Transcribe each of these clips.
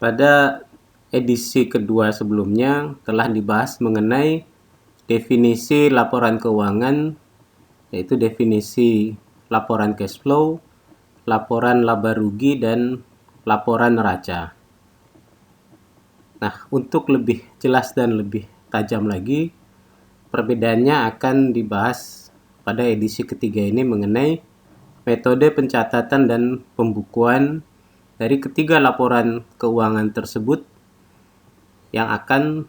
Pada edisi kedua sebelumnya telah dibahas mengenai definisi laporan keuangan, yaitu definisi laporan cash flow, laporan laba rugi, dan laporan neraca. Nah, untuk lebih jelas dan lebih tajam lagi, perbedaannya akan dibahas pada edisi ketiga ini mengenai metode pencatatan dan pembukuan dari ketiga laporan keuangan tersebut yang akan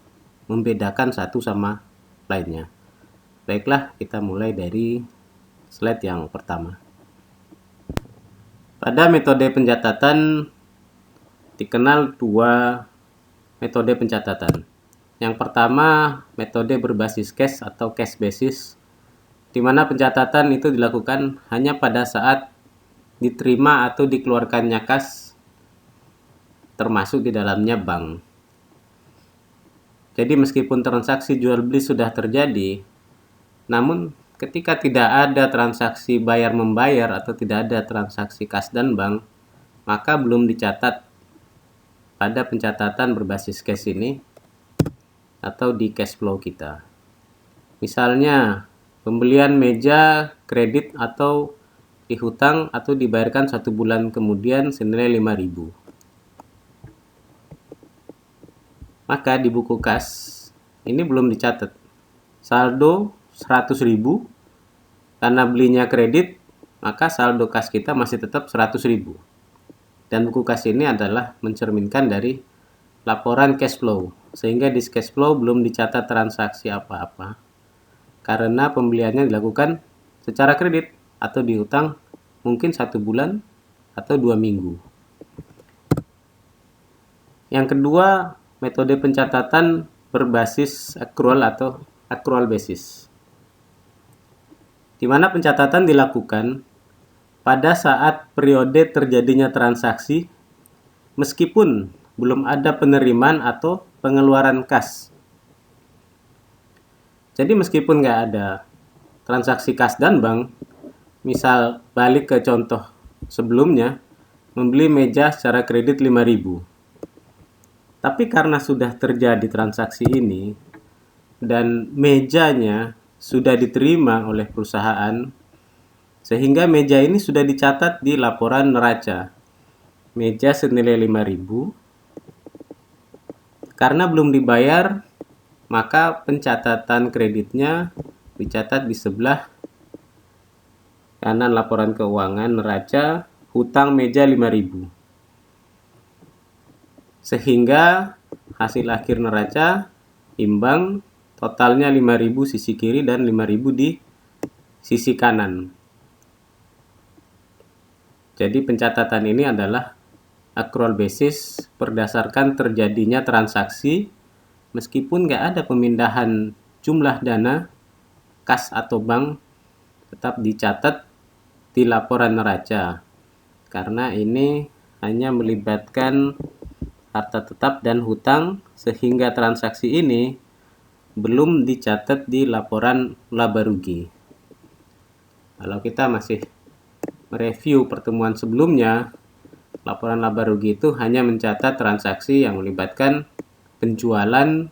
membedakan satu sama lainnya. Baiklah, kita mulai dari slide yang pertama. Pada metode pencatatan dikenal dua metode pencatatan. Yang pertama, metode berbasis cash atau cash basis, di mana pencatatan itu dilakukan hanya pada saat diterima atau dikeluarkannya kas, termasuk di dalamnya bank. Jadi meskipun transaksi jual beli sudah terjadi, namun ketika tidak ada transaksi bayar membayar atau tidak ada transaksi kas dan bank, maka belum dicatat pada pencatatan berbasis cash ini atau di cash flow kita. Misalnya pembelian meja kredit atau dihutang atau dibayarkan 1 bulan kemudian senilai 5.000. Maka di buku kas ini belum dicatat saldo 100.000 karena belinya kredit, maka saldo kas kita masih tetap 100.000. Dan buku kas ini adalah mencerminkan dari laporan cash flow, sehingga di cash flow belum dicatat transaksi apa-apa karena pembeliannya dilakukan secara kredit atau dihutang mungkin 1 bulan atau 2 minggu. Yang kedua, metode pencatatan berbasis accrual atau accrual basis, di mana pencatatan dilakukan pada saat periode terjadinya transaksi meskipun belum ada penerimaan atau pengeluaran kas. Jadi meskipun nggak ada transaksi kas dan bank, misal balik ke contoh sebelumnya, membeli meja secara kredit 5.000. Tapi karena sudah terjadi transaksi ini dan mejanya sudah diterima oleh perusahaan, sehingga meja ini sudah dicatat di laporan neraca. Meja senilai 5.000. Karena belum dibayar, maka pencatatan kreditnya dicatat di sebelah kanan laporan keuangan neraca, hutang meja 5.000. Sehingga hasil akhir neraca imbang, totalnya 5.000 sisi kiri dan 5.000 di sisi kanan. Jadi pencatatan ini adalah accrual basis berdasarkan terjadinya transaksi meskipun nggak ada pemindahan jumlah dana kas atau bank, tetap dicatat di laporan neraca karena ini hanya melibatkan harta tetap dan hutang, sehingga transaksi ini belum dicatat di laporan laba rugi. Kalau kita masih mereview pertemuan sebelumnya, laporan laba rugi itu hanya mencatat transaksi yang melibatkan penjualan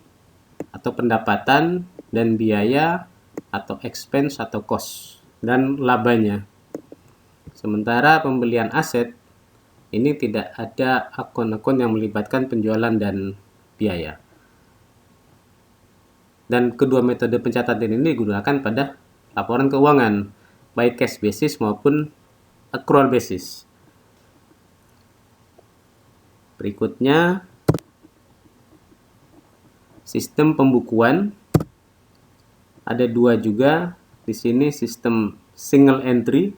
atau pendapatan dan biaya atau expense atau cost dan labanya. Sementara pembelian aset ini tidak ada akun-akun yang melibatkan penjualan dan biaya. Dan kedua metode pencatatan ini digunakan pada laporan keuangan, baik cash basis maupun accrual basis. Berikutnya, sistem pembukuan. Ada dua juga di sini, sistem single entry,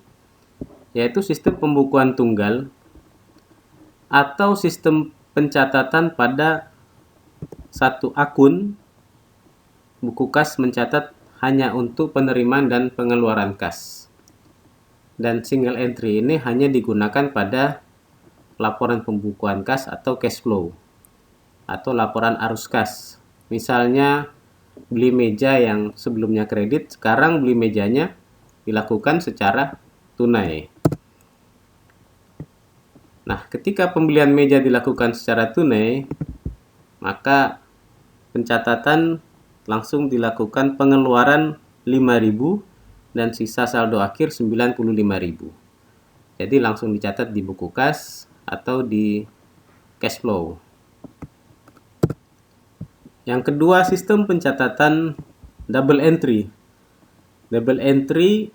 yaitu sistem pembukuan tunggal, atau sistem pencatatan pada satu akun. Buku kas mencatat hanya untuk penerimaan dan pengeluaran kas. Dan single entry ini hanya digunakan pada laporan pembukuan kas atau cash flow atau laporan arus kas. Misalnya beli meja yang sebelumnya kredit, sekarang beli mejanya dilakukan secara tunai. Nah, ketika pembelian meja dilakukan secara tunai, maka pencatatan langsung dilakukan pengeluaran 5.000 dan sisa saldo akhir 95.000. Jadi langsung dicatat di buku kas atau di cash flow. Yang kedua, sistem pencatatan double entry. Double entry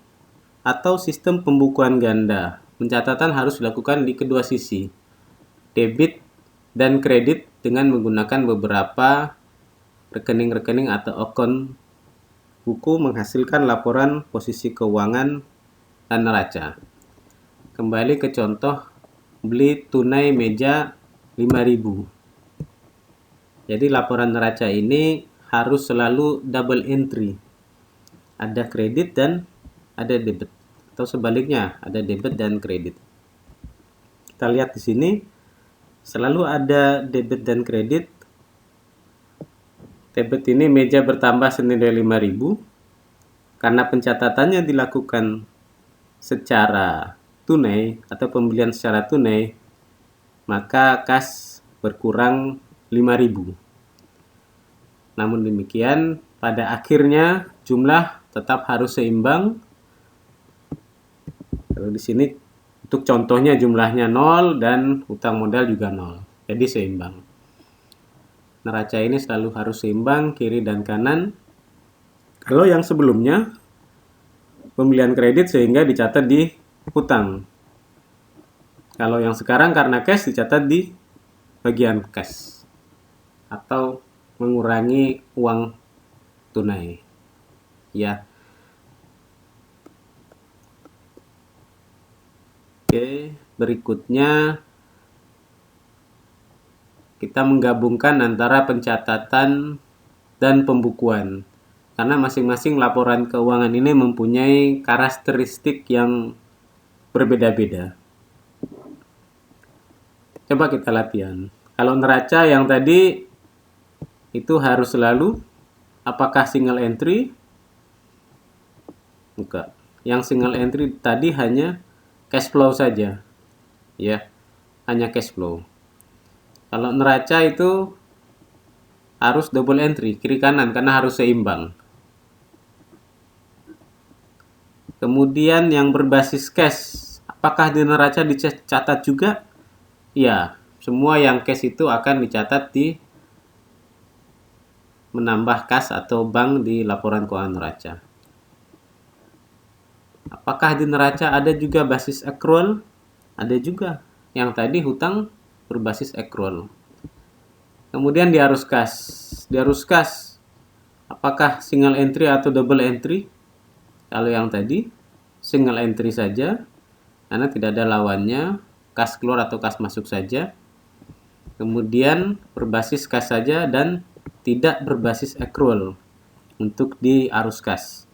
atau sistem pembukuan ganda. Pencatatan harus dilakukan di kedua sisi, debit dan kredit, dengan menggunakan beberapa rekening-rekening atau akun buku menghasilkan laporan posisi keuangan dan neraca. Kembali ke contoh beli tunai meja 5.000. Jadi laporan neraca ini harus selalu double entry. Ada kredit dan ada debit. Atau sebaliknya, ada debit dan kredit. Kita lihat di sini, selalu ada debit dan kredit. Debit ini meja bertambah senilai 5.000. Karena pencatatannya dilakukan secara tunai atau pembelian secara tunai, maka kas berkurang 5.000. Namun demikian, pada akhirnya jumlah tetap harus seimbang. Kalau di sini untuk contohnya jumlahnya 0 dan utang modal juga 0. Jadi seimbang. Neraca ini selalu harus seimbang kiri dan kanan. Kalau yang sebelumnya pembelian kredit sehingga dicatat di hutang. Kalau yang sekarang karena cash dicatat di bagian cash atau mengurangi uang tunai. Ya. Oke, berikutnya kita menggabungkan antara pencatatan dan pembukuan. Karena masing-masing laporan keuangan ini mempunyai karakteristik yang berbeda-beda. Coba kita latihan. Kalau neraca yang tadi itu harus selalu apakah single entry? Enggak. Yang single entry tadi hanya cash flow saja. Ya, hanya cash flow. Kalau neraca itu harus double entry, kiri kanan, karena harus seimbang. Kemudian yang berbasis cash, apakah di neraca dicatat juga? Ya, semua yang cash itu akan dicatat di menambah kas atau bank di laporan keuangan neraca. Apakah di neraca ada juga basis accrual? Ada juga. Yang tadi hutang berbasis accrual. Kemudian di arus kas. Di arus kas, apakah single entry atau double entry? Kalau yang tadi single entry saja, karena tidak ada lawannya, kas keluar atau kas masuk saja. Kemudian berbasis kas saja dan tidak berbasis accrual untuk di arus kas.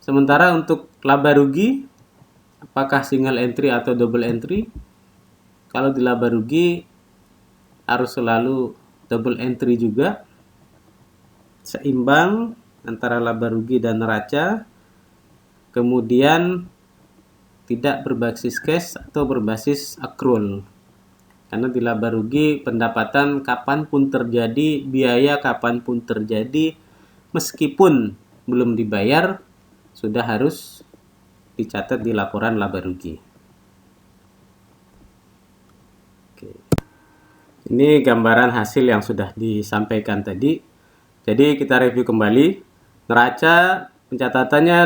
Sementara untuk laba rugi, apakah single entry atau double entry? Kalau di laba rugi harus selalu double entry juga, seimbang antara laba rugi dan neraca. Kemudian tidak berbasis cash atau berbasis accrual. Karena di laba rugi pendapatan kapanpun terjadi, biaya kapanpun terjadi, meskipun belum dibayar, sudah harus dicatat di laporan laba rugi. Oke. Ini gambaran hasil yang sudah disampaikan tadi. Jadi kita review kembali. Neraca pencatatannya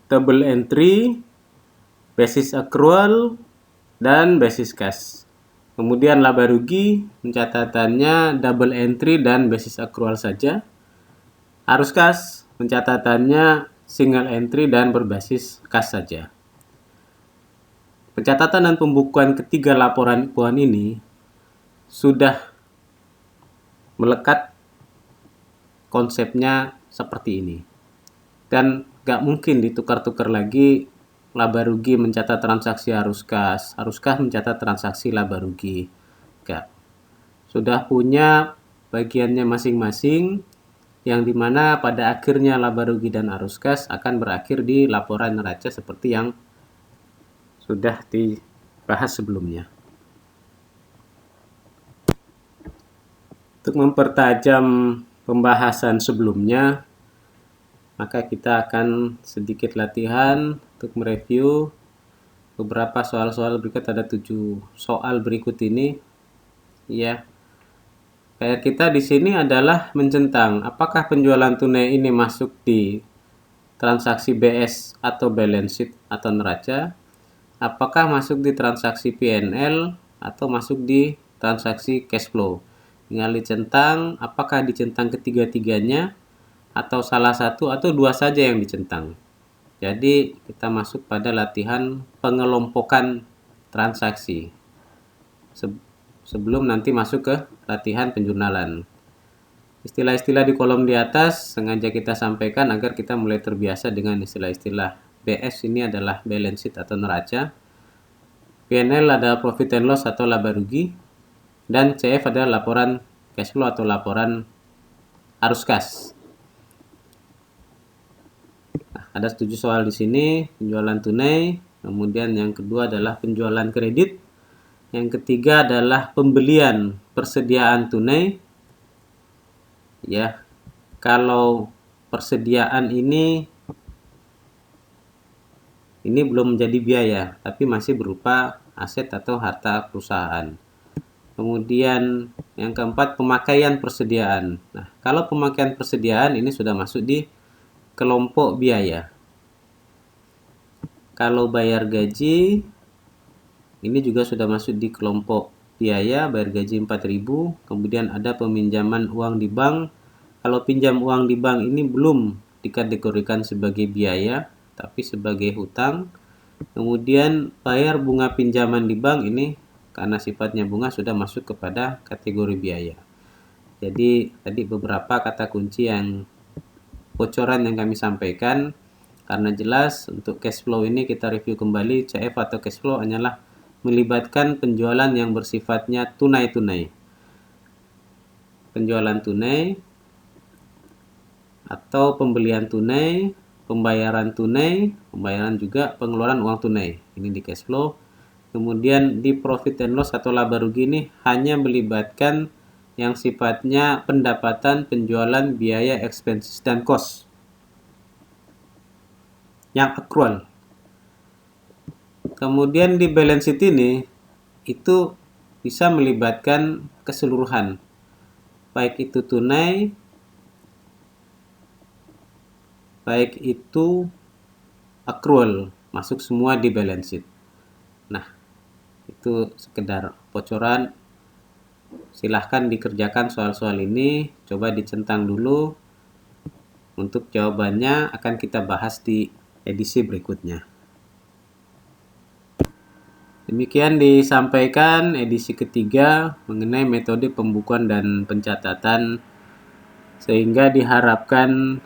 double entry, basis accrual, dan basis cash. Kemudian laba rugi pencatatannya double entry dan basis accrual saja. Arus kas pencatatannya single entry dan berbasis kas saja. Pencatatan dan pembukuan ketiga laporan keuangan ini sudah melekat konsepnya seperti ini. Dan gak mungkin ditukar-tukar lagi laba rugi mencatat transaksi arus kas mencatat transaksi laba rugi. Gak. Sudah punya bagiannya masing-masing, yang dimana pada akhirnya laba rugi dan arus kas akan berakhir di laporan neraca seperti yang sudah dibahas sebelumnya. Untuk mempertajam pembahasan sebelumnya, maka kita akan sedikit latihan untuk mereview beberapa soal-soal berikut. Ada 7 soal berikut ini, ya. Kayak kita di sini adalah mencentang apakah penjualan tunai ini masuk di transaksi BS atau balance sheet atau neraca, apakah masuk di transaksi PNL atau masuk di transaksi cash flow. Tinggal dicentang apakah dicentang ketiga-tiganya atau salah satu atau dua saja yang dicentang. Jadi kita masuk pada latihan pengelompokan transaksi sebelum nanti masuk ke latihan penjurnalan. Istilah-istilah di kolom di atas sengaja kita sampaikan agar kita mulai terbiasa dengan istilah-istilah. BS ini adalah balance sheet atau neraca, PNL adalah profit and loss atau laba rugi, dan CF adalah laporan cash flow atau laporan arus kas. Nah, ada 7 soal di sini, penjualan tunai, kemudian yang kedua adalah penjualan kredit, yang ketiga adalah pembelian persediaan tunai. Ya, kalau persediaan ini belum menjadi biaya, tapi masih berupa aset atau harta perusahaan. Kemudian yang keempat, pemakaian persediaan. Nah, kalau pemakaian persediaan ini sudah masuk di kelompok biaya. Kalau bayar gaji, ini juga sudah masuk di kelompok biaya, bayar gaji 4.000. Kemudian ada peminjaman uang di bank. Kalau pinjam uang di bank ini belum dikategorikan sebagai biaya, tapi sebagai hutang. Kemudian bayar bunga pinjaman di bank ini karena sifatnya bunga sudah masuk kepada kategori biaya. Jadi tadi beberapa kata kunci yang bocoran yang kami sampaikan. Karena jelas untuk cash flow ini kita review kembali, CF atau cash flow hanyalah melibatkan penjualan yang bersifatnya tunai-tunai. Penjualan tunai atau pembelian tunai, pembayaran tunai, pembayaran juga pengeluaran uang tunai. Ini di cash flow. Kemudian di profit and loss atau laba rugi ini hanya melibatkan yang sifatnya pendapatan, penjualan, biaya, expenses, dan cost yang accrual. Kemudian di balance sheet ini itu bisa melibatkan keseluruhan, baik itu tunai, baik itu accrual, masuk semua di balance sheet. Nah, itu sekedar bocoran. Silahkan dikerjakan soal-soal ini, coba dicentang dulu. Untuk jawabannya akan kita bahas di edisi berikutnya. Demikian disampaikan edisi ketiga mengenai metode pembukuan dan pencatatan, sehingga diharapkan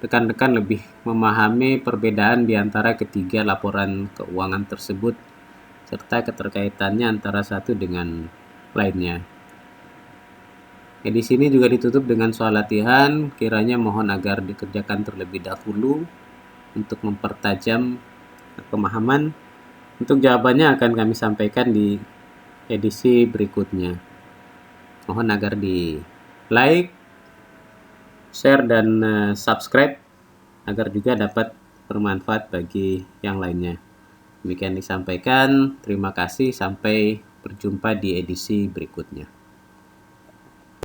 rekan-rekan lebih memahami perbedaan di antara ketiga laporan keuangan tersebut serta keterkaitannya antara satu dengan lainnya. Edisi ini juga ditutup dengan soal latihan, kiranya mohon agar dikerjakan terlebih dahulu untuk mempertajam pemahaman. Untuk jawabannya akan kami sampaikan di edisi berikutnya. Mohon agar di like, share, dan subscribe agar juga dapat bermanfaat bagi yang lainnya. Demikian disampaikan, terima kasih, sampai berjumpa di edisi berikutnya.